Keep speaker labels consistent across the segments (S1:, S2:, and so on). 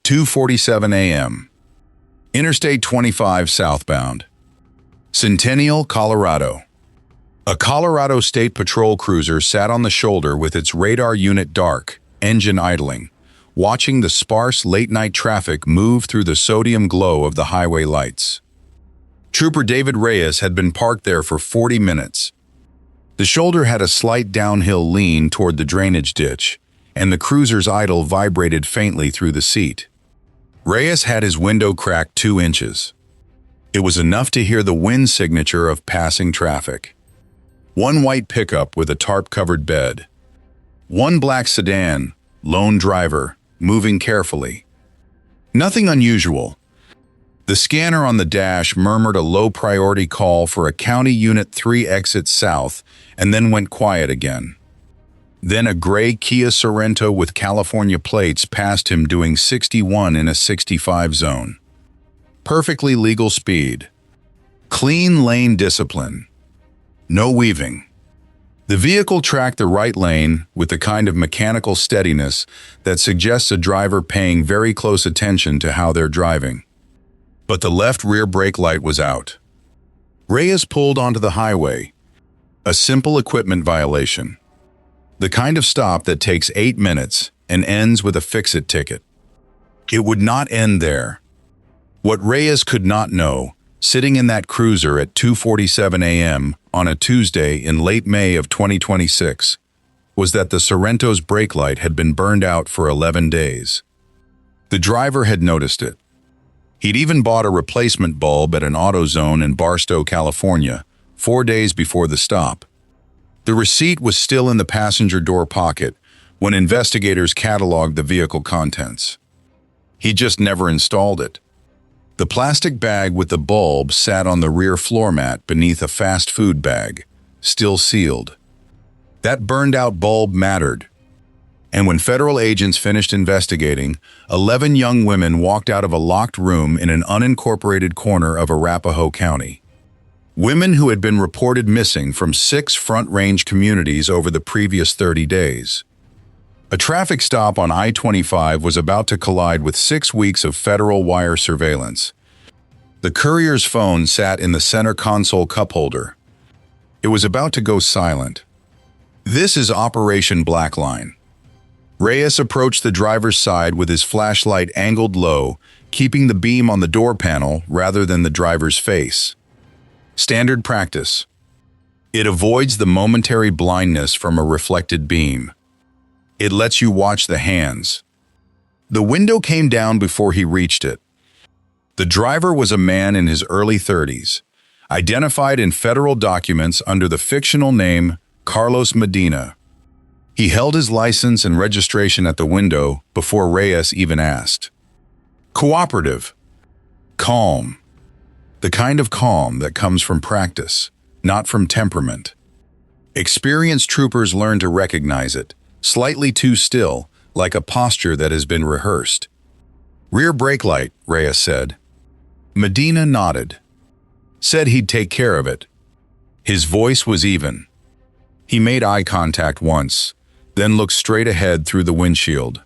S1: 2:47 a.m. Interstate 25 southbound. Centennial, Colorado. A Colorado State Patrol cruiser sat on the shoulder with its radar unit dark, engine idling, watching the sparse late-night traffic move through the sodium glow of the highway lights. Trooper David Reyes had been parked there for 40 minutes. The shoulder had a slight downhill lean toward the drainage ditch, and the cruiser's idle vibrated faintly through the seat. Reyes had his window cracked 2 inches. It was enough to hear the wind signature of passing traffic. One white pickup with a tarp-covered bed. One black sedan, lone driver, moving carefully. Nothing unusual. The scanner on the dash murmured a low-priority call for a County Unit 3 exit south and then went quiet again. Then a gray Kia Sorento with California plates passed him doing 61 in a 65 zone. Perfectly legal speed. Clean lane discipline. No weaving. The vehicle tracked the right lane with the kind of mechanical steadiness that suggests a driver paying very close attention to how they're driving. But the left rear brake light was out. Reyes pulled onto the highway. A simple equipment violation. The kind of stop that takes 8 minutes and ends with a fix-it ticket. It would not end there. What Reyes could not know, sitting in that cruiser at 2:47 a.m. on a Tuesday in late May of 2026, was that the Sorrento's brake light had been burned out for 11 days. The driver had noticed it. He'd even bought a replacement bulb at an AutoZone in Barstow, California, 4 days before the stop. The receipt was still in the passenger door pocket when investigators cataloged the vehicle contents. He just never installed it. The plastic bag with the bulb sat on the rear floor mat beneath a fast food bag, still sealed. That burned-out bulb mattered. And when federal agents finished investigating, 11 young women walked out of a locked room in an unincorporated corner of Arapahoe County. Women who had been reported missing from 6 Front Range communities over the previous 30 days. A traffic stop on I-25 was about to collide with 6 weeks of federal wire surveillance. The courier's phone sat in the center console cupholder. It was about to go silent. This is Operation Blackline. Reyes approached the driver's side with his flashlight angled low, keeping the beam on the door panel rather than the driver's face. Standard practice. It avoids the momentary blindness from a reflected beam. It lets you watch the hands. The window came down before he reached it. The driver was a man in his early 30s, identified in federal documents under the fictional name Carlos Medina. He held his license and registration at the window before Reyes even asked. Cooperative. Calm. The kind of calm that comes from practice, not from temperament. Experienced troopers learn to recognize it. Slightly too still, like a posture that has been rehearsed. Rear brake light, Reyes said. Medina nodded. Said he'd take care of it. His voice was even. He made eye contact once, then looked straight ahead through the windshield.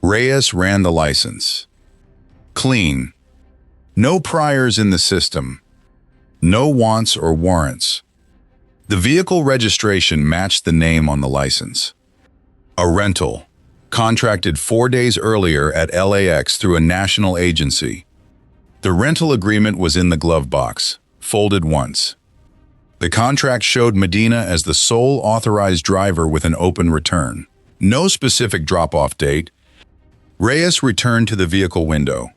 S1: Reyes ran the license. Clean. No priors in the system. No wants or warrants. The vehicle registration matched the name on the license. A rental, contracted 4 days earlier at LAX through a national agency. The rental agreement was in the glove box, folded once. The contract showed Medina as the sole authorized driver with an open return. No specific drop-off date. Reyes returned to the vehicle window.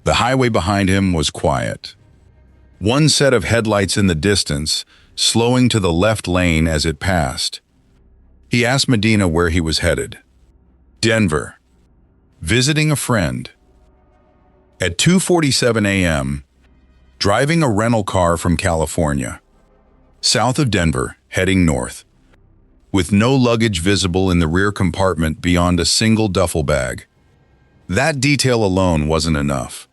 S1: The highway behind him was quiet. One set of headlights in the distance, slowing to the left lane as it passed. He asked Medina where he was headed. Denver. Visiting a friend. At 2:47 a.m., driving a rental car from California. South of Denver, heading north. With no luggage visible in the rear compartment beyond a single duffel bag. That detail alone wasn't enough.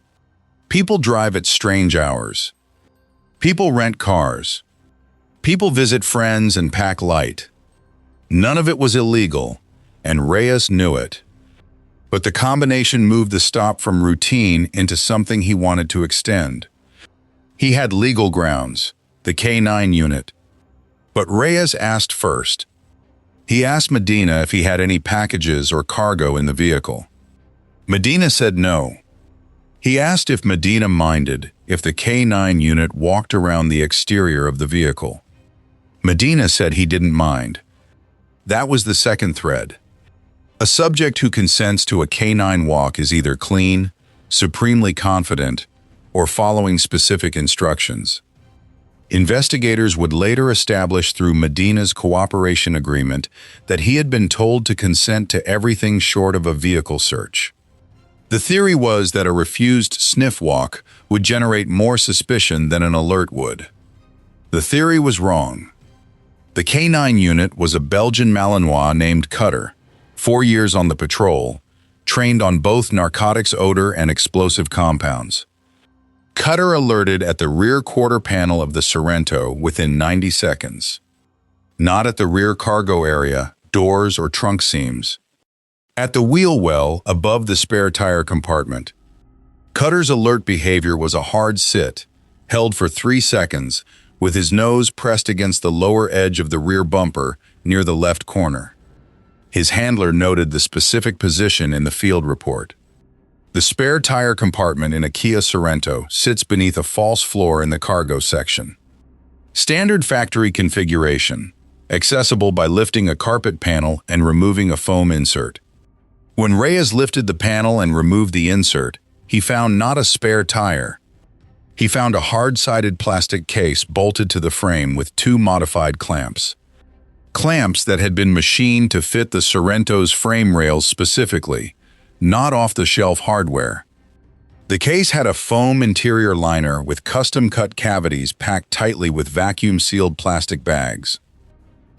S1: People drive at strange hours. People rent cars. People visit friends and pack light. None of it was illegal, and Reyes knew it. But the combination moved the stop from routine into something he wanted to extend. He had legal grounds, the K-9 unit. But Reyes asked first. He asked Medina if he had any packages or cargo in the vehicle. Medina said no. He asked if Medina minded if the K-9 unit walked around the exterior of the vehicle. Medina said he didn't mind. That was the second thread. A subject who consents to a K-9 walk is either clean, supremely confident, or following specific instructions. Investigators would later establish through Medina's cooperation agreement that he had been told to consent to everything short of a vehicle search. The theory was that a refused sniff walk would generate more suspicion than an alert would. The theory was wrong. The K-9 unit was a Belgian Malinois named Cutter, 4 years on the patrol, trained on both narcotics odor and explosive compounds. Cutter alerted at the rear quarter panel of the Sorrento within 90 seconds. Not at the rear cargo area, doors, or trunk seams. At the wheel well above the spare tire compartment. Cutter's alert behavior was a hard sit, held for 3 seconds, with his nose pressed against the lower edge of the rear bumper near the left corner. His handler noted the specific position in the field report. The spare tire compartment in a Kia Sorrento sits beneath a false floor in the cargo section. Standard factory configuration, accessible by lifting a carpet panel and removing a foam insert. When Reyes lifted the panel and removed the insert, he found not a spare tire. He found a hard-sided plastic case bolted to the frame with 2 modified clamps. Clamps that had been machined to fit the Sorrento's frame rails specifically, not off-the-shelf hardware. The case had a foam interior liner with custom-cut cavities packed tightly with vacuum-sealed plastic bags.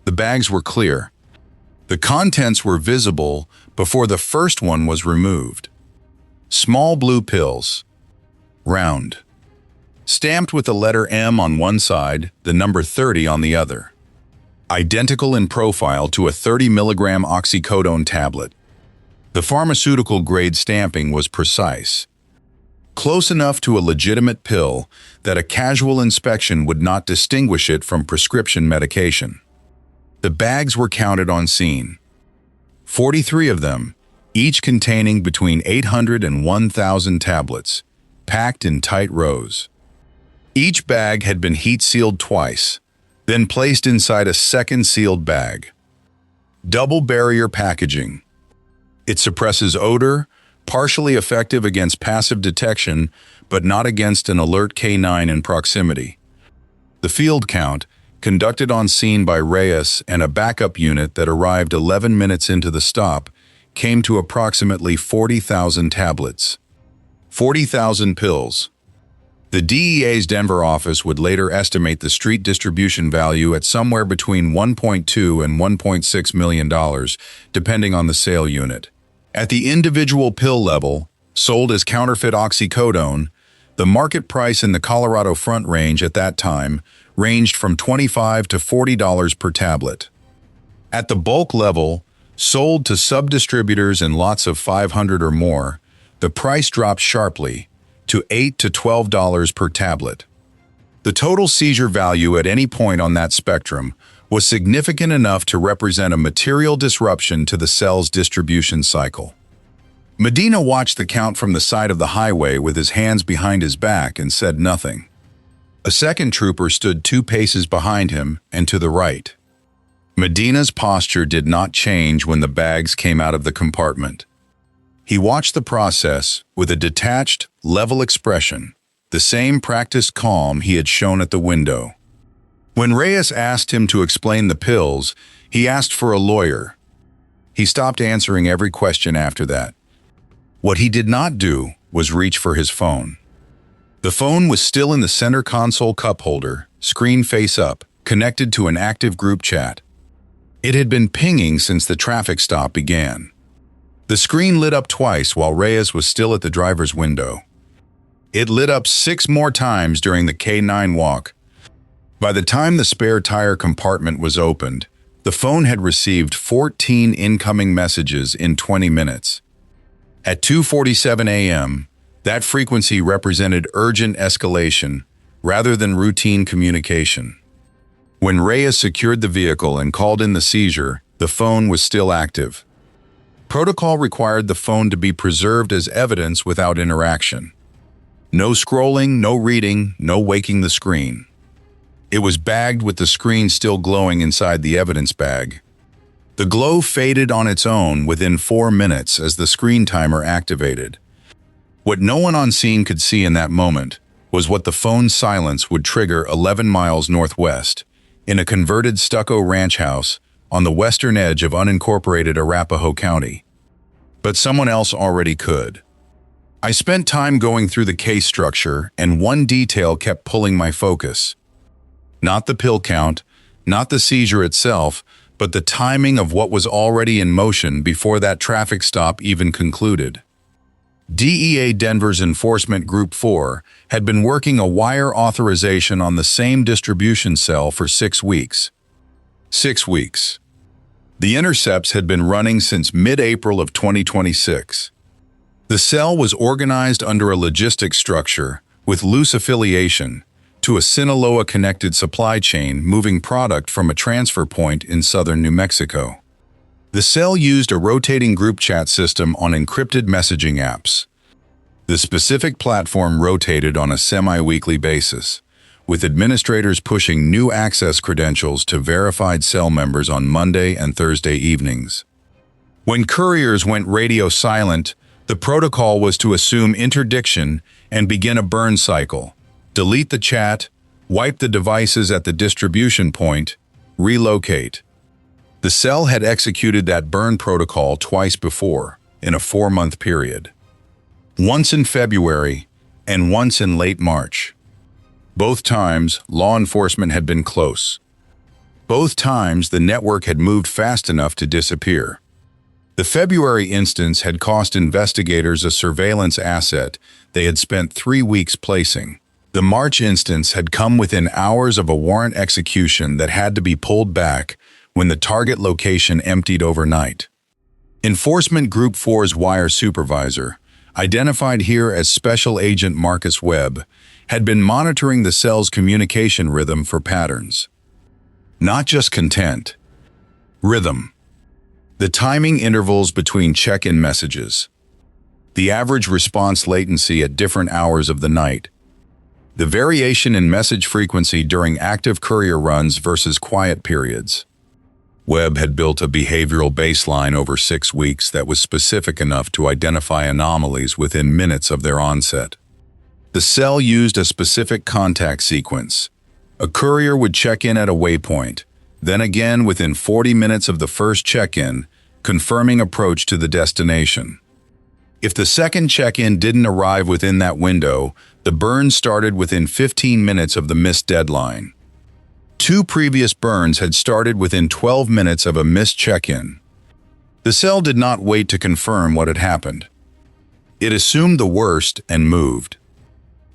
S1: The bags were clear. The contents were visible before the first one was removed. Small blue pills. Round. Stamped with the letter M on one side, the number 30 on the other. Identical in profile to a 30-milligram oxycodone tablet. The pharmaceutical-grade stamping was precise. Close enough to a legitimate pill that a casual inspection would not distinguish it from prescription medication. The bags were counted on scene. 43 of them, each containing between 800 and 1,000 tablets, packed in tight rows. Each bag had been heat-sealed twice, then placed inside a second sealed bag. Double barrier packaging. It suppresses odor, partially effective against passive detection, but not against an alert K-9 in proximity. The field count, conducted on scene by Reyes and a backup unit that arrived 11 minutes into the stop, came to approximately 40,000 tablets. 40,000 pills. The DEA's Denver office would later estimate the street distribution value at somewhere between $1.2 and $1.6 million, depending on the sale unit. At the individual pill level, sold as counterfeit oxycodone, the market price in the Colorado Front Range at that time ranged from $25 to $40 per tablet. At the bulk level, sold to sub-distributors in lots of 500 or more, the price dropped sharply to $8 to $12 per tablet. The total seizure value at any point on that spectrum was significant enough to represent a material disruption to the cell's distribution cycle. Medina watched the count from the side of the highway with his hands behind his back and said nothing. A second trooper stood 2 paces behind him and to the right. Medina's posture did not change when the bags came out of the compartment. He watched the process with a detached, level expression, the same practiced calm he had shown at the window. When Reyes asked him to explain the pills, he asked for a lawyer. He stopped answering every question after that. What he did not do was reach for his phone. The phone was still in the center console cup holder, screen face up, connected to an active group chat. It had been pinging since the traffic stop began. The screen lit up twice while Reyes was still at the driver's window. It lit up 6 more times during the K-9 walk. By the time the spare tire compartment was opened, the phone had received 14 incoming messages in 20 minutes. At 2:47 a.m., that frequency represented urgent escalation rather than routine communication. When Reyes secured the vehicle and called in the seizure, the phone was still active. Protocol required the phone to be preserved as evidence without interaction. No scrolling, no reading, no waking the screen. It was bagged with the screen still glowing inside the evidence bag. The glow faded on its own within 4 minutes as the screen timer activated. What no one on scene could see in that moment was what the phone's silence would trigger 11 miles northwest, in a converted stucco ranch house on the western edge of unincorporated Arapahoe County. But someone else already could. I spent time going through the case structure, and one detail kept pulling my focus. Not the pill count, not the seizure itself, but the timing of what was already in motion before that traffic stop even concluded. DEA Denver's Enforcement Group 4 had been working a wire authorization on the same distribution cell for 6 weeks. 6 weeks. The intercepts had been running since mid-April of 2026. The cell was organized under a logistics structure with loose affiliation to a Sinaloa-connected supply chain moving product from a transfer point in southern New Mexico. The cell used a rotating group chat system on encrypted messaging apps. The specific platform rotated on a semi-weekly basis, with administrators pushing new access credentials to verified cell members on Monday and Thursday evenings. When couriers went radio silent, the protocol was to assume interdiction and begin a burn cycle. Delete the chat, wipe the devices at the distribution point, relocate. The cell had executed that burn protocol twice before, in a 4-month period. Once in February, and once in late March. Both times, law enforcement had been close. Both times, the network had moved fast enough to disappear. The February instance had cost investigators a surveillance asset they had spent 3 weeks placing. The March instance had come within hours of a warrant execution that had to be pulled back when the target location emptied overnight. Enforcement Group 4's wire supervisor, identified here as Special Agent Marcus Webb, had been monitoring the cell's communication rhythm for patterns. Not just content. Rhythm. The timing intervals between check-in messages. The average response latency at different hours of the night. The variation in message frequency during active courier runs versus quiet periods. Webb had built a behavioral baseline over 6 weeks that was specific enough to identify anomalies within minutes of their onset. The cell used a specific contact sequence. A courier would check in at a waypoint, then again within 40 minutes of the first check-in, confirming approach to the destination. If the second check-in didn't arrive within that window, the burn started within 15 minutes of the missed deadline. 2 previous burns had started within 12 minutes of a missed check-in. The cell did not wait to confirm what had happened. It assumed the worst and moved.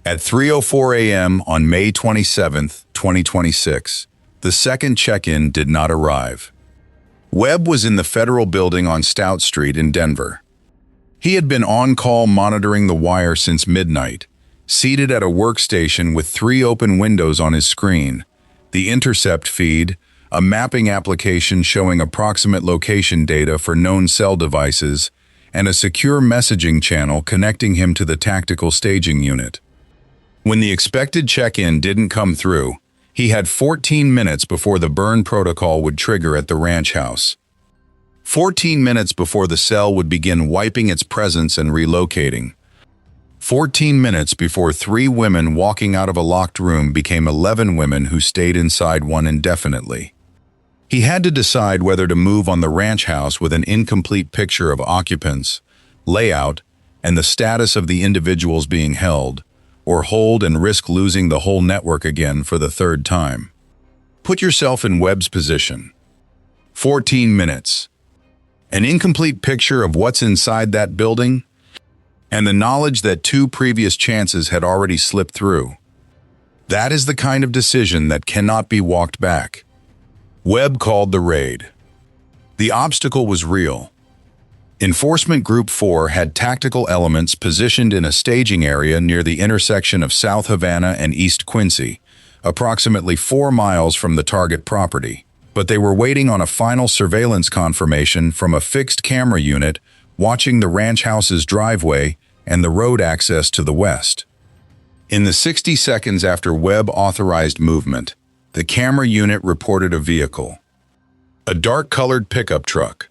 S1: At 3:04 a.m. on May 27, 2026, the second check-in did not arrive. Webb was in the federal building on Stout Street in Denver. He had been on call monitoring the wire since midnight, seated at a workstation with 3 open windows on his screen, the intercept feed, a mapping application showing approximate location data for known cell devices, and a secure messaging channel connecting him to the tactical staging unit. When the expected check-in didn't come through, he had 14 minutes before the burn protocol would trigger at the ranch house. 14 minutes before the cell would begin wiping its presence and relocating. 14 minutes before 3 women walking out of a locked room became 11 women who stayed inside one indefinitely. He had to decide whether to move on the ranch house with an incomplete picture of occupants, layout, and the status of the individuals being held, or hold and risk losing the whole network again for the 3rd time. Put yourself in Webb's position. 14 minutes. An incomplete picture of what's inside that building, and the knowledge that 2 previous chances had already slipped through. That is the kind of decision that cannot be walked back. Webb called the raid. The obstacle was real. Enforcement Group 4 had tactical elements positioned in a staging area near the intersection of South Havana and East Quincy, approximately 4 miles from the target property. But they were waiting on a final surveillance confirmation from a fixed camera unit watching the ranch house's driveway and the road access to the west. In the 60 seconds after web-authorized movement, the camera unit reported a vehicle, a dark-colored pickup truck,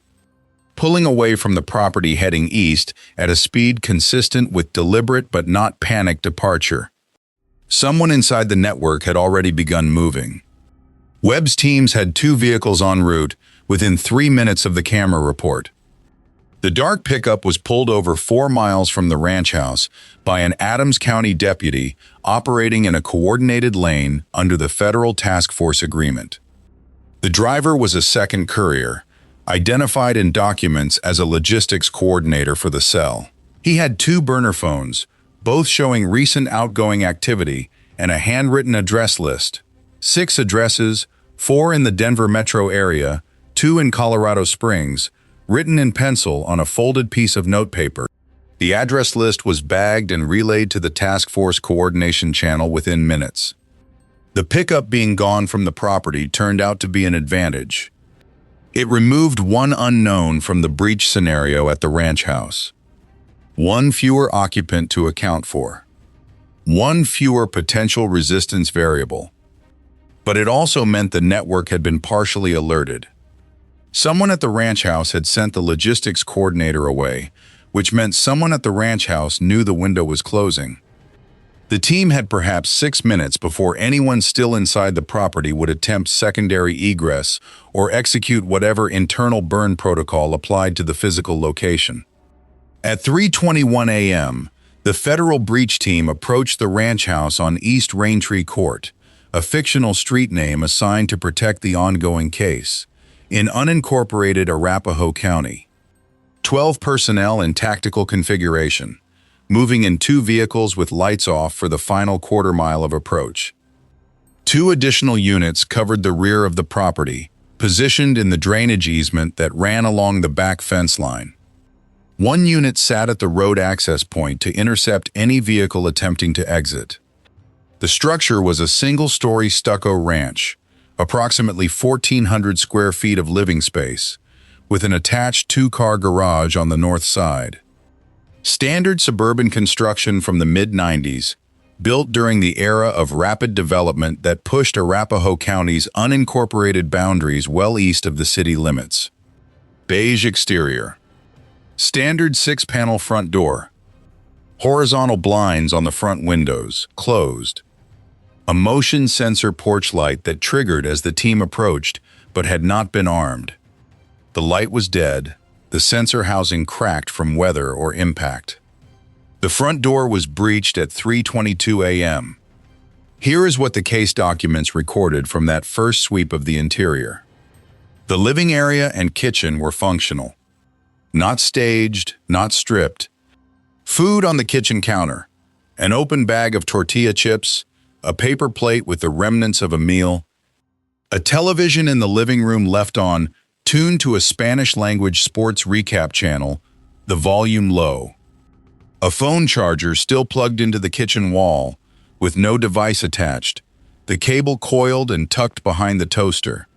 S1: pulling away from the property heading east at a speed consistent with deliberate but not panicked departure. Someone inside the network had already begun moving. Webb's teams had 2 vehicles en route within 3 minutes of the camera report. The dark pickup was pulled over 4 miles from the ranch house by an Adams County deputy operating in a coordinated lane under the Federal Task Force Agreement. The driver was a second courier, identified in documents as a logistics coordinator for the cell. He had 2 burner phones, both showing recent outgoing activity, and a handwritten address list. 6 addresses, 4 in the Denver metro area, 2 in Colorado Springs, written in pencil on a folded piece of notepaper. The address list was bagged and relayed to the task force coordination channel within minutes. The pickup being gone from the property turned out to be an advantage. It removed one unknown from the breach scenario at the ranch house. 1 fewer occupant to account for. 1 fewer potential resistance variable. But it also meant the network had been partially alerted. Someone at the ranch house had sent the logistics coordinator away, which meant someone at the ranch house knew the window was closing. The team had perhaps 6 minutes before anyone still inside the property would attempt secondary egress or execute whatever internal burn protocol applied to the physical location. At 3:21 a.m., the federal breach team approached the ranch house on East Raintree Court, a fictional street name assigned to protect the ongoing case, in unincorporated Arapahoe County. 12 personnel in tactical configuration, moving in 2 vehicles with lights off for the final quarter mile of approach. 2 additional units covered the rear of the property, positioned in the drainage easement that ran along the back fence line. 1 unit sat at the road access point to intercept any vehicle attempting to exit. The structure was a single-story stucco ranch, approximately 1,400 square feet of living space, with an attached 2-car garage on the north side. Standard suburban construction from the mid-90s, built during the era of rapid development that pushed Arapahoe County's unincorporated boundaries well east of the city limits. Beige exterior. Standard 6-panel front door. Horizontal blinds on the front windows, closed. A motion sensor porch light that triggered as the team approached, but had not been armed. The light was dead, the sensor housing cracked from weather or impact. The front door was breached at 3:22 a.m. Here is what the case documents recorded from that first sweep of the interior. The living area and kitchen were functional. Not staged, not stripped. Food on the kitchen counter, an open bag of tortilla chips, a paper plate with the remnants of a meal, a television in the living room left on, tuned to a Spanish-language sports recap channel, the volume low. A phone charger still plugged into the kitchen wall, with no device attached, the cable coiled and tucked behind the toaster.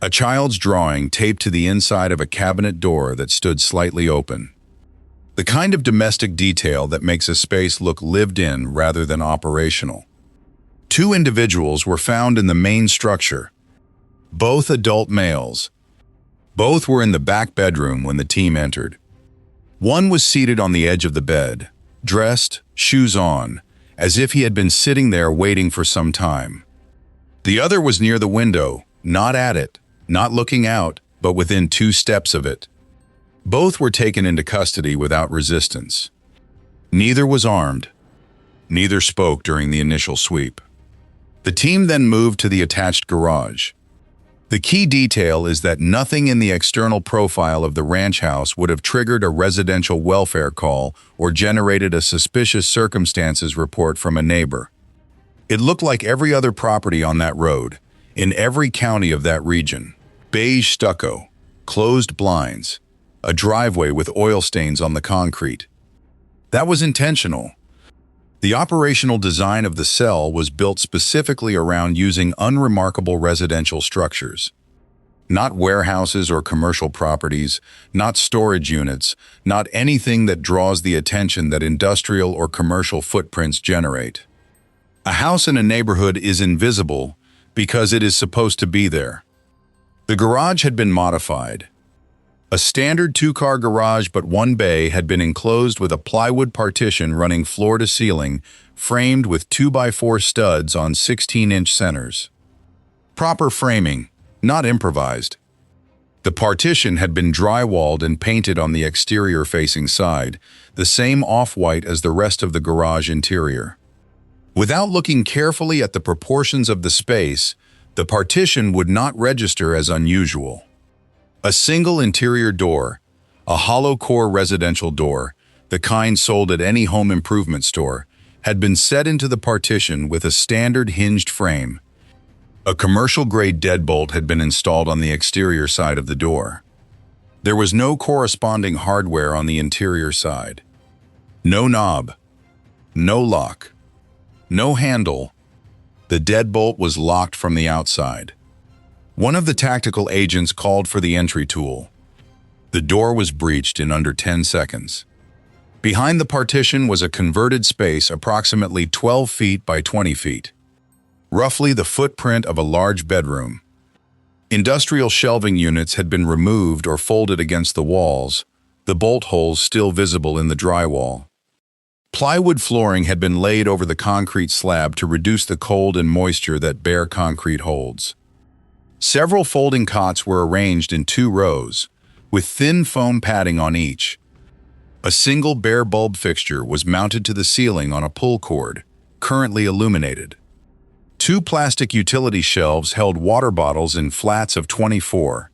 S1: A child's drawing taped to the inside of a cabinet door that stood slightly open. The kind of domestic detail that makes a space look lived in rather than operational. 2 individuals were found in the main structure, both adult males. Both were in the back bedroom when the team entered. One was seated on the edge of the bed, dressed, shoes on, as if he had been sitting there waiting for some time. The other was near the window, not at it, not looking out, but within 2 steps of it. Both were taken into custody without resistance. Neither was armed. Neither spoke during the initial sweep. The team then moved to the attached garage. The key detail is that nothing in the external profile of the ranch house would have triggered a residential welfare call or generated a suspicious circumstances report from a neighbor. It looked like every other property on that road, in every county of that region. Beige stucco, closed blinds, a driveway with oil stains on the concrete. That was intentional. The operational design of the cell was built specifically around using unremarkable residential structures. Not warehouses or commercial properties, not storage units, not anything that draws the attention that industrial or commercial footprints generate. A house in a neighborhood is invisible because it is supposed to be there. The garage had been modified. A standard two-car garage but one bay had been enclosed with a plywood partition running floor to ceiling, framed with 2x4 studs on 16-inch centers. Proper framing, not improvised. The partition had been drywalled and painted on the exterior-facing side, the same off-white as the rest of the garage interior. Without looking carefully at the proportions of the space, the partition would not register as unusual. A single interior door, a hollow-core residential door, the kind sold at any home improvement store, had been set into the partition with a standard hinged frame. A commercial-grade deadbolt had been installed on the exterior side of the door. There was no corresponding hardware on the interior side. No knob, no lock, no handle. The deadbolt was locked from the outside. One of the tactical agents called for the entry tool. The door was breached in under 10 seconds. Behind the partition was a converted space approximately 12 feet by 20 feet. Roughly the footprint of a large bedroom. Industrial shelving units had been removed or folded against the walls, the bolt holes still visible in the drywall. Plywood flooring had been laid over the concrete slab to reduce the cold and moisture that bare concrete holds. Several folding cots were arranged in 2 rows, with thin foam padding on each. A single bare bulb fixture was mounted to the ceiling on a pull cord, currently illuminated. 2 plastic utility shelves held water bottles in flats of 24,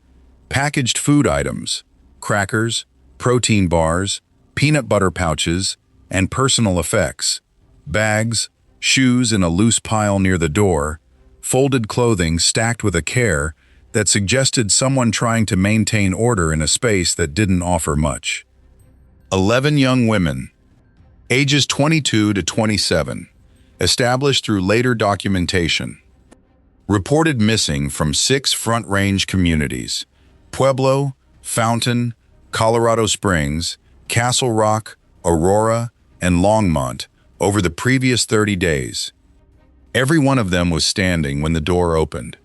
S1: packaged food items, crackers, protein bars, peanut butter pouches, and personal effects, bags, shoes in a loose pile near the door, folded clothing stacked with a care that suggested someone trying to maintain order in a space that didn't offer much. 11 young women, ages 22 to 27, established through later documentation, reported missing from 6 Front Range communities: Pueblo, Fountain, Colorado Springs, Castle Rock, Aurora, and Longmont over the previous 30 days. Every one of them was standing when the door opened.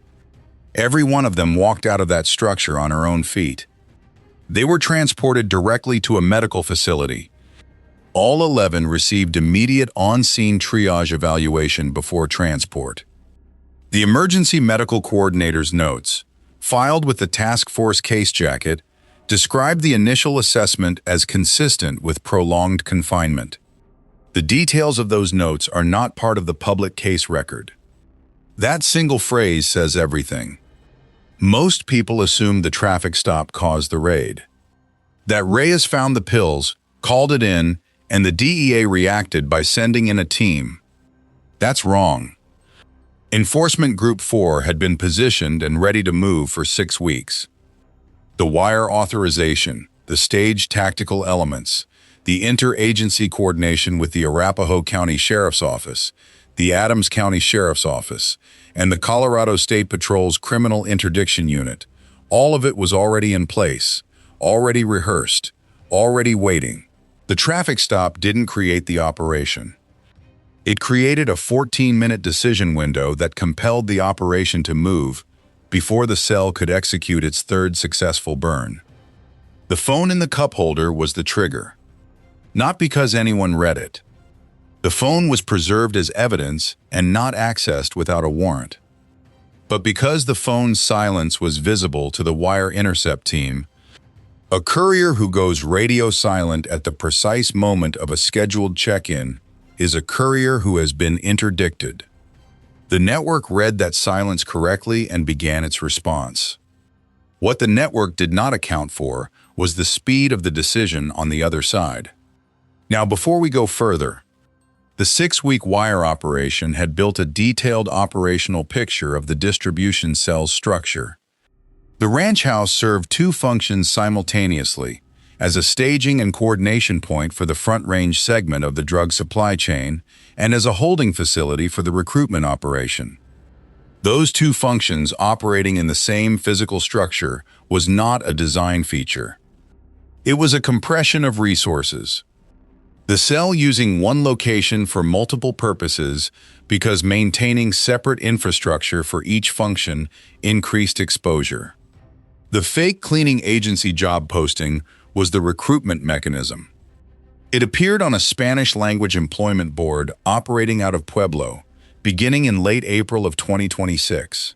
S1: Every one of them walked out of that structure on her own feet. They were transported directly to a medical facility. All 11 received immediate on-scene triage evaluation before transport. The emergency medical coordinator's notes, filed with the task force case jacket, described the initial assessment as consistent with prolonged confinement. The details of those notes are not part of the public case record. That single phrase says everything. Most people assumed the traffic stop caused the raid. That Reyes found the pills, called it in, and the DEA reacted by sending in a team. That's wrong. Enforcement Group 4 had been positioned and ready to move for 6 weeks. The wire authorization, the staged tactical elements, the interagency coordination with the Arapahoe County Sheriff's Office, the Adams County Sheriff's Office, and the Colorado State Patrol's Criminal Interdiction Unit, all of it was already in place, already rehearsed, already waiting. The traffic stop didn't create the operation. It created a 14-minute decision window that compelled the operation to move before the cell could execute its 3rd successful burn. The phone in the cup holder was the trigger. Not because anyone read it. The phone was preserved as evidence and not accessed without a warrant. But because the phone's silence was visible to the wire intercept team, a courier who goes radio silent at the precise moment of a scheduled check-in is a courier who has been interdicted. The network read that silence correctly and began its response. What the network did not account for was the speed of the decision on the other side. Now, before we go further, the 6-week wire operation had built a detailed operational picture of the distribution cell's structure. The ranch house served 2 functions simultaneously, as a staging and coordination point for the Front Range segment of the drug supply chain and as a holding facility for the recruitment operation. Those two functions operating in the same physical structure was not a design feature. It was a compression of resources. The cell using one location for multiple purposes because maintaining separate infrastructure for each function increased exposure. The fake cleaning agency job posting was the recruitment mechanism. It appeared on a Spanish-language employment board operating out of Pueblo, beginning in late April of 2026.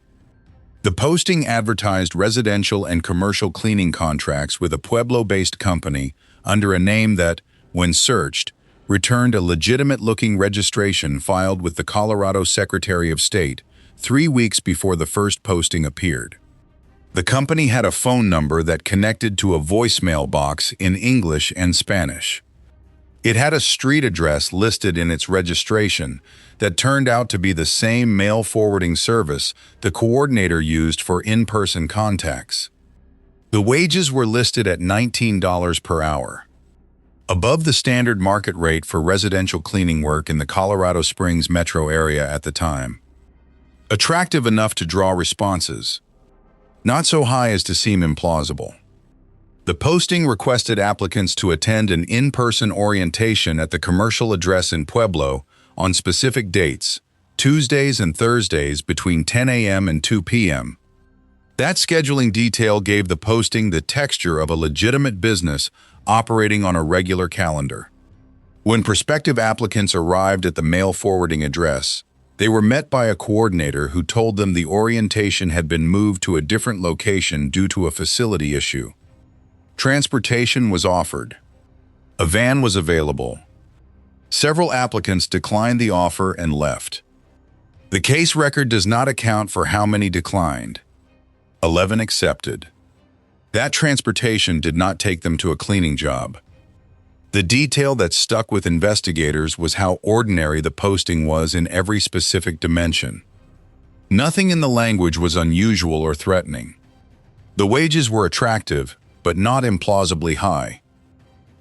S1: The posting advertised residential and commercial cleaning contracts with a Pueblo-based company under a name that, when searched, returned a legitimate-looking registration filed with the Colorado Secretary of State 3 weeks before the first posting appeared. The company had a phone number that connected to a voicemail box in English and Spanish. It had a street address listed in its registration that turned out to be the same mail forwarding service the coordinator used for in-person contacts. The wages were listed at $19 per hour, above the standard market rate for residential cleaning work in the Colorado Springs metro area at the time. Attractive enough to draw responses, not so high as to seem implausible. The posting requested applicants to attend an in-person orientation at the commercial address in Pueblo on specific dates, Tuesdays and Thursdays between 10 a.m. and 2 p.m. That scheduling detail gave the posting the texture of a legitimate business operating on a regular calendar. When prospective applicants arrived at the mail forwarding address, they were met by a coordinator who told them the orientation had been moved to a different location due to a facility issue. Transportation was offered. A van was available. Several applicants declined the offer and left. The case record does not account for how many declined. 11 accepted. That transportation did not take them to a cleaning job. The detail that stuck with investigators was how ordinary the posting was in every specific dimension. Nothing in the language was unusual or threatening. The wages were attractive, but not implausibly high.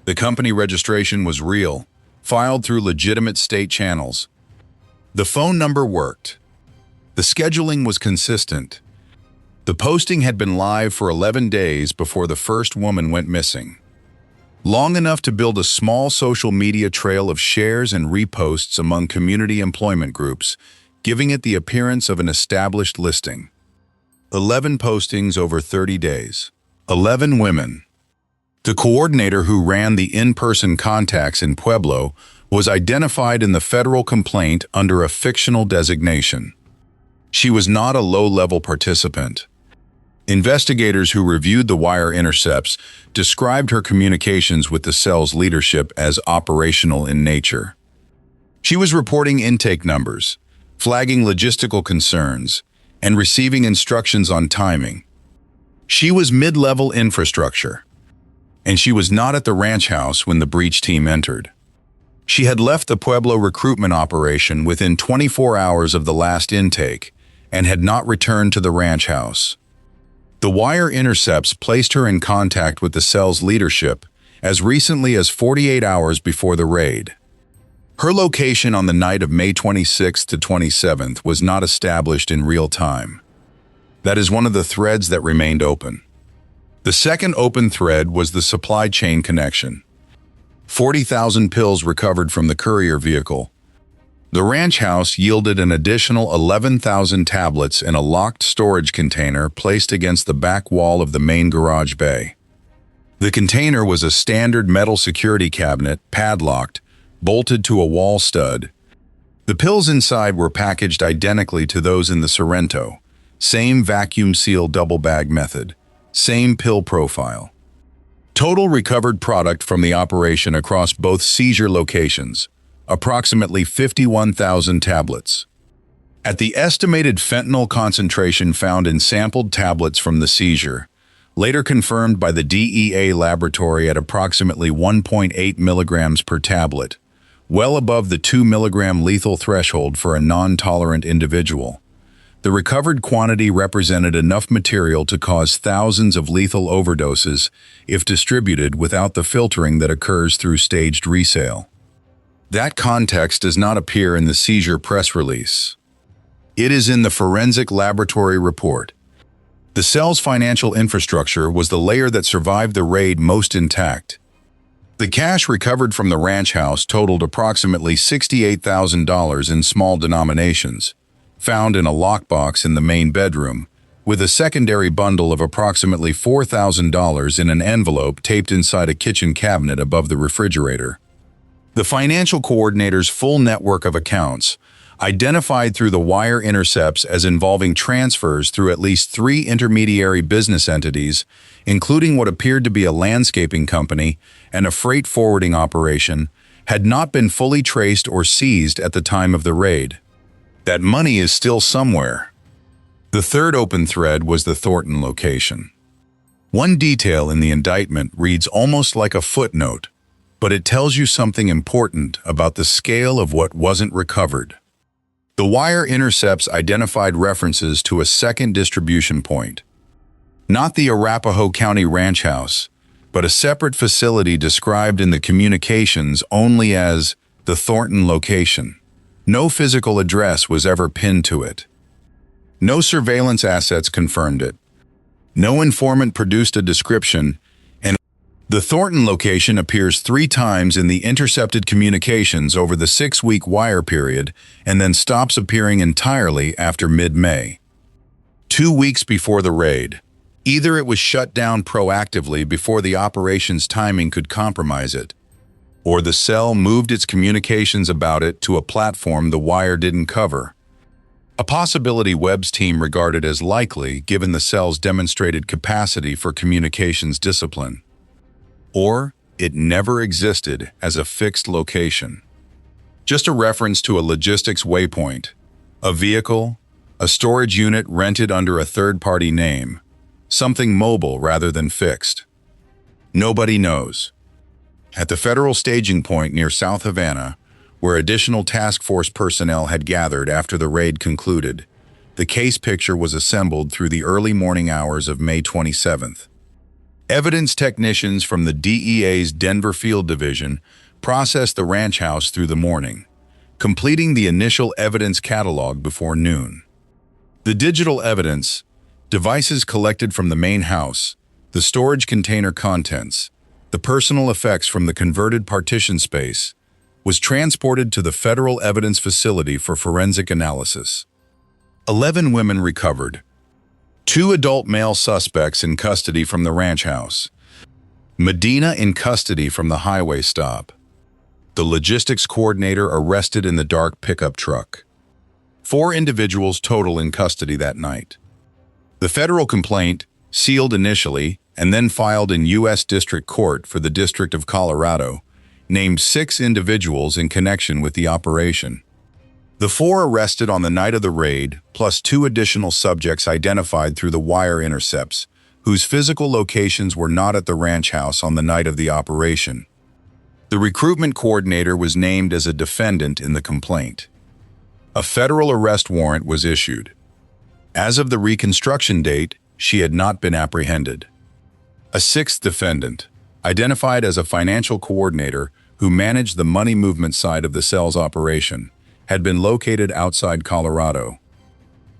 S1: The company registration was real, filed through legitimate state channels. The phone number worked. The scheduling was consistent. The posting had been live for 11 days before the first woman went missing. Long enough to build a small social media trail of shares and reposts among community employment groups, giving it the appearance of an established listing. 11 postings over 30 days. 11 women. The coordinator who ran the in-person contacts in Pueblo was identified in the federal complaint under a fictional designation. She was not a low-level participant. Investigators who reviewed the wire intercepts described her communications with the cell's leadership as operational in nature. She was reporting intake numbers, flagging logistical concerns, and receiving instructions on timing. She was mid-level infrastructure, and she was not at the ranch house when the breach team entered. She had left the Pueblo recruitment operation within 24 hours of the last intake and had not returned to the ranch house. The wire intercepts placed her in contact with the cell's leadership as recently as 48 hours before the raid. Her location on the night of May 26th to 27th was not established in real time. That is one of the threads that remained open. The second open thread was the supply chain connection. 40,000 pills recovered from the courier vehicle. The ranch house yielded an additional 11,000 tablets in a locked storage container placed against the back wall of the main garage bay. The container was a standard metal security cabinet, padlocked, bolted to a wall stud. The pills inside were packaged identically to those in the Sorrento, same vacuum-seal double bag method, same pill profile. Total recovered product from the operation across both seizure locations, approximately 51,000 tablets. At the estimated fentanyl concentration found in sampled tablets from the seizure, later confirmed by the DEA laboratory at approximately 1.8 milligrams per tablet, well above the 2 milligram lethal threshold for a non-tolerant individual, The recovered quantity represented enough material to cause thousands of lethal overdoses if distributed without the filtering that occurs through staged resale. That context does not appear in the seizure press release. It is in the forensic laboratory report. The cell's financial infrastructure was the layer that survived the raid most intact. The cash recovered from the ranch house totaled approximately $68,000 in small denominations, found in a lockbox in the main bedroom, with a secondary bundle of approximately $4,000 in an envelope taped inside a kitchen cabinet above the refrigerator. The financial coordinator's full network of accounts, identified through the wire intercepts as involving transfers through at least 3 intermediary business entities, including what appeared to be a landscaping company and a freight forwarding operation, had not been fully traced or seized at the time of the raid. That money is still somewhere. The third open thread was the Thornton location. One detail in the indictment reads almost like a footnote, but it tells you something important about the scale of what wasn't recovered. The wire intercepts identified references to a second distribution point. Not the Arapahoe County ranch house, but a separate facility described in the communications only as the Thornton location. No physical address was ever pinned to it. No surveillance assets confirmed it. No informant produced a description, and the Thornton location appears 3 times in the intercepted communications over the 6-week wire period and then stops appearing entirely after mid-May. 2 weeks before the raid. Either it was shut down proactively before the operation's timing could compromise it, or the cell moved its communications about it to a platform the wire didn't cover. A possibility Webb's team regarded as likely given the cell's demonstrated capacity for communications discipline. Or it never existed as a fixed location. Just a reference to a logistics waypoint, a vehicle, a storage unit rented under a third-party name, something mobile rather than fixed. Nobody knows. At the federal staging point near South Havana, where additional task force personnel had gathered after the raid concluded, the case picture was assembled through the early morning hours of May 27th. Evidence technicians from the DEA's Denver Field Division processed the ranch house through the morning, completing the initial evidence catalog before noon. The digital evidence, devices collected from the main house, the storage container contents, the personal effects from the converted partition space, was transported to the Federal Evidence Facility for forensic analysis. 11 women recovered. 2 adult male suspects in custody from the ranch house. Medina in custody from the highway stop. The logistics coordinator arrested in the dark pickup truck. 4 individuals total in custody that night. The federal complaint, sealed initially and then filed in U.S. District Court for the District of Colorado, named 6 individuals in connection with the operation. The 4 arrested on the night of the raid, plus 2 additional subjects identified through the wire intercepts, whose physical locations were not at the ranch house on the night of the operation. The recruitment coordinator was named as a defendant in the complaint. A federal arrest warrant was issued. As of the reconstruction date, she had not been apprehended. A 6th defendant, identified as a financial coordinator who managed the money movement side of the cell's operation, had been located outside Colorado.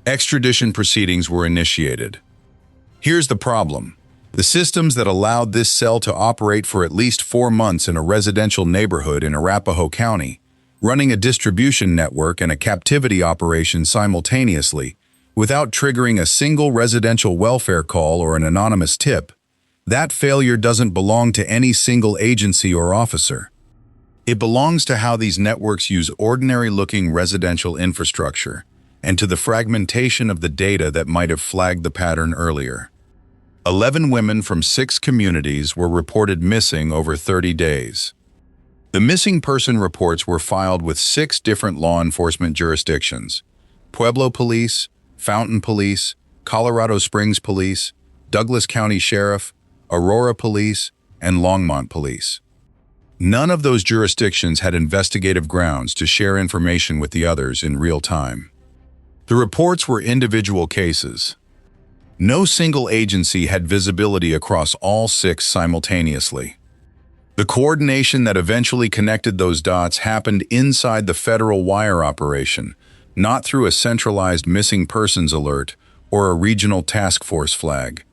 S1: Extradition proceedings were initiated. Here's the problem. The systems that allowed this cell to operate for at least 4 months in a residential neighborhood in Arapahoe County, running a distribution network and a captivity operation simultaneously, without triggering a single residential welfare call or an anonymous tip, that failure doesn't belong to any single agency or officer. It belongs to how these networks use ordinary-looking residential infrastructure and to the fragmentation of the data that might have flagged the pattern earlier. 11 women from 6 communities were reported missing over 30 days. The missing person reports were filed with 6 different law enforcement jurisdictions: Pueblo Police, Fountain Police, Colorado Springs Police, Douglas County Sheriff, Aurora Police, and Longmont Police. None of those jurisdictions had investigative grounds to share information with the others in real time. The reports were individual cases. No single agency had visibility across all 6 simultaneously. The coordination that eventually connected those dots happened inside the federal wire operation, not through a centralized missing persons alert or a regional task force flag.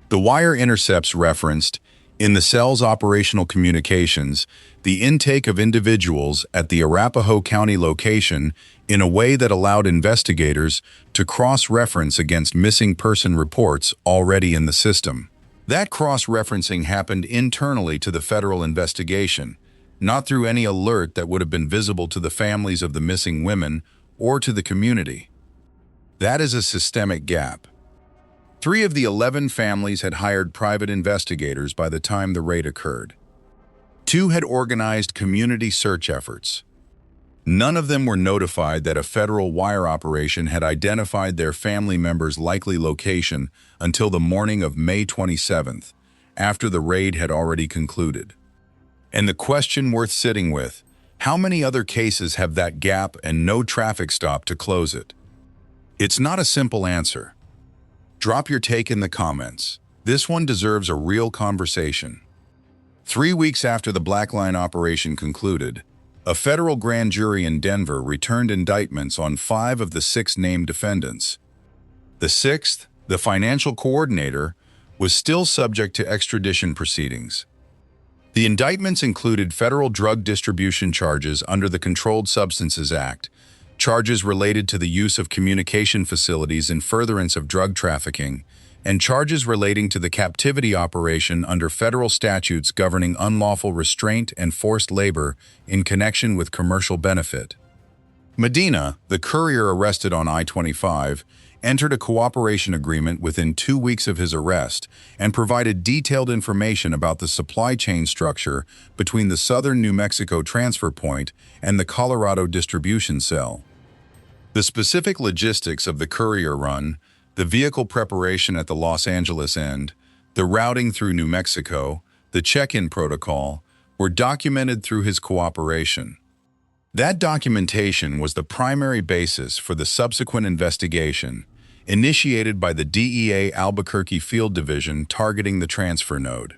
S1: The wire intercepts referenced, in the cell's operational communications, the intake of individuals at the Arapahoe County location in a way that allowed investigators to cross-reference against missing person reports already in the system. That cross-referencing happened internally to the federal investigation, not through any alert that would have been visible to the families of the missing women or to the community. That is a systemic gap. 3 of the 11 families had hired private investigators by the time the raid occurred. 2 had organized community search efforts. None of them were notified that a federal wire operation had identified their family members' likely location until the morning of May 27th, after the raid had already concluded. And the question worth sitting with, how many other cases have that gap and no traffic stop to close it? It's not a simple answer. Drop your take in the comments. This one deserves a real conversation. 3 weeks after the Blackline operation concluded, a federal grand jury in Denver returned indictments on 5 of the 6 named defendants. The 6th, the financial coordinator, was still subject to extradition proceedings. The indictments included federal drug distribution charges under the Controlled Substances Act, charges related to the use of communication facilities in furtherance of drug trafficking, and charges relating to the captivity operation under federal statutes governing unlawful restraint and forced labor in connection with commercial benefit. Medina, the courier arrested on I-25, entered a cooperation agreement within 2 weeks of his arrest and provided detailed information about the supply chain structure between the southern New Mexico transfer point and the Colorado distribution cell. The specific logistics of the courier run, the vehicle preparation at the Los Angeles end, the routing through New Mexico, the check-in protocol, were documented through his cooperation. That documentation was the primary basis for the subsequent investigation, initiated by the DEA Albuquerque Field Division targeting the transfer node.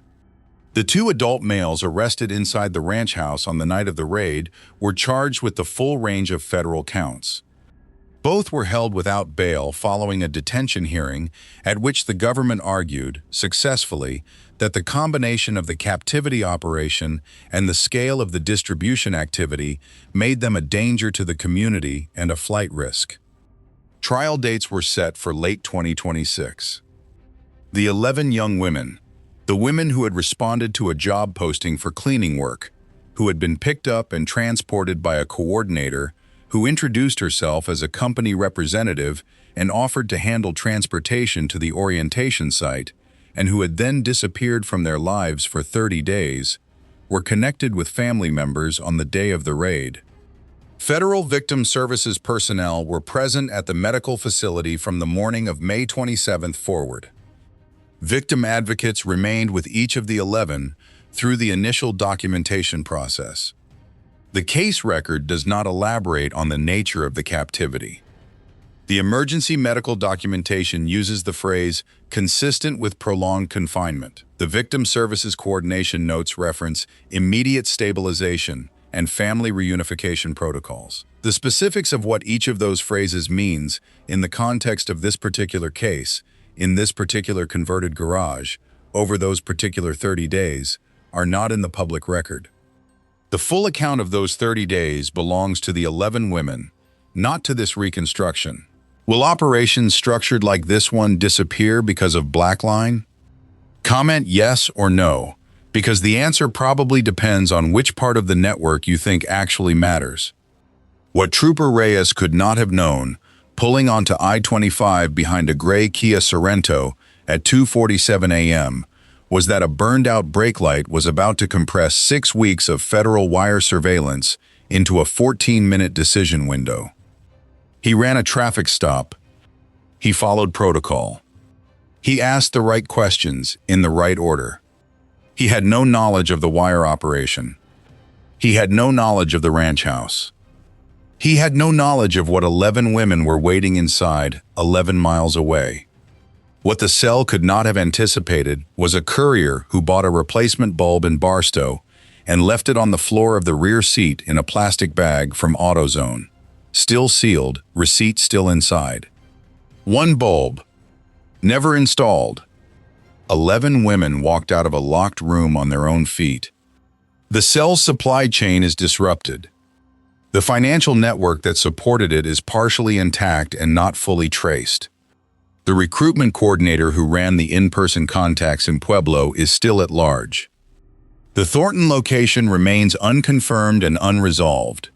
S1: The 2 adult males arrested inside the ranch house on the night of the raid were charged with the full range of federal counts. Both were held without bail following a detention hearing at which the government argued, successfully, that the combination of the captivity operation and the scale of the distribution activity made them a danger to the community and a flight risk. Trial dates were set for late 2026. The 11 young women, the women who had responded to a job posting for cleaning work, who had been picked up and transported by a coordinator who introduced herself as a company representative and offered to handle transportation to the orientation site, and who had then disappeared from their lives for 30 days, were connected with family members on the day of the raid. Federal Victim Services personnel were present at the medical facility from the morning of May 27th forward. Victim advocates remained with each of the 11 through the initial documentation process. The case record does not elaborate on the nature of the captivity. The emergency medical documentation uses the phrase, consistent with prolonged confinement. The Victim Services Coordination notes reference immediate stabilization and family reunification protocols. The specifics of what each of those phrases means in the context of this particular case, in this particular converted garage, over those particular 30 days, are not in the public record. The full account of those 30 days belongs to the 11 women, not to this reconstruction. Will operations structured like this one disappear because of Blackline? Comment yes or no, because the answer probably depends on which part of the network you think actually matters. What Trooper Reyes could not have known, pulling onto I-25 behind a gray Kia Sorento at 2:47 a.m., was that a burned-out brake light was about to compress 6 weeks of federal wire surveillance into a 14-minute decision window. He ran a traffic stop. He followed protocol. He asked the right questions in the right order. He had no knowledge of the wire operation. He had no knowledge of the ranch house. He had no knowledge of what 11 women were waiting inside, 11 miles away. What the cell could not have anticipated was a courier who bought a replacement bulb in Barstow and left it on the floor of the rear seat in a plastic bag from AutoZone. Still sealed, receipt still inside. One bulb. Never installed. 11 women walked out of a locked room on their own feet. The cell's supply chain is disrupted. The financial network that supported it is partially intact and not fully traced. The recruitment coordinator who ran the in-person contacts in Pueblo is still at large. The Thornton location remains unconfirmed and unresolved.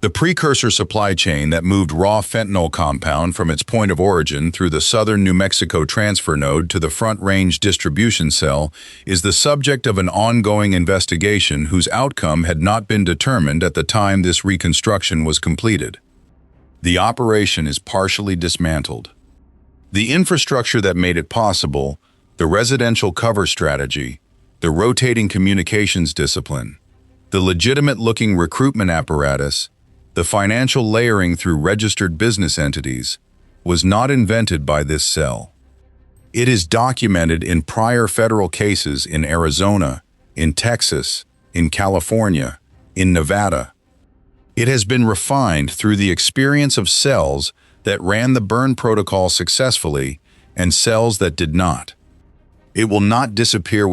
S1: The precursor supply chain that moved raw fentanyl compound from its point of origin through the southern New Mexico transfer node to the Front Range distribution cell is the subject of an ongoing investigation whose outcome had not been determined at the time this reconstruction was completed. The operation is partially dismantled. The infrastructure that made it possible, the residential cover strategy, the rotating communications discipline, the legitimate-looking recruitment apparatus, the financial layering through registered business entities, was not invented by this cell. It is documented in prior federal cases in Arizona, in Texas, in California, in Nevada. It has been refined through the experience of cells that ran the burn protocol successfully and cells that did not. It will not disappear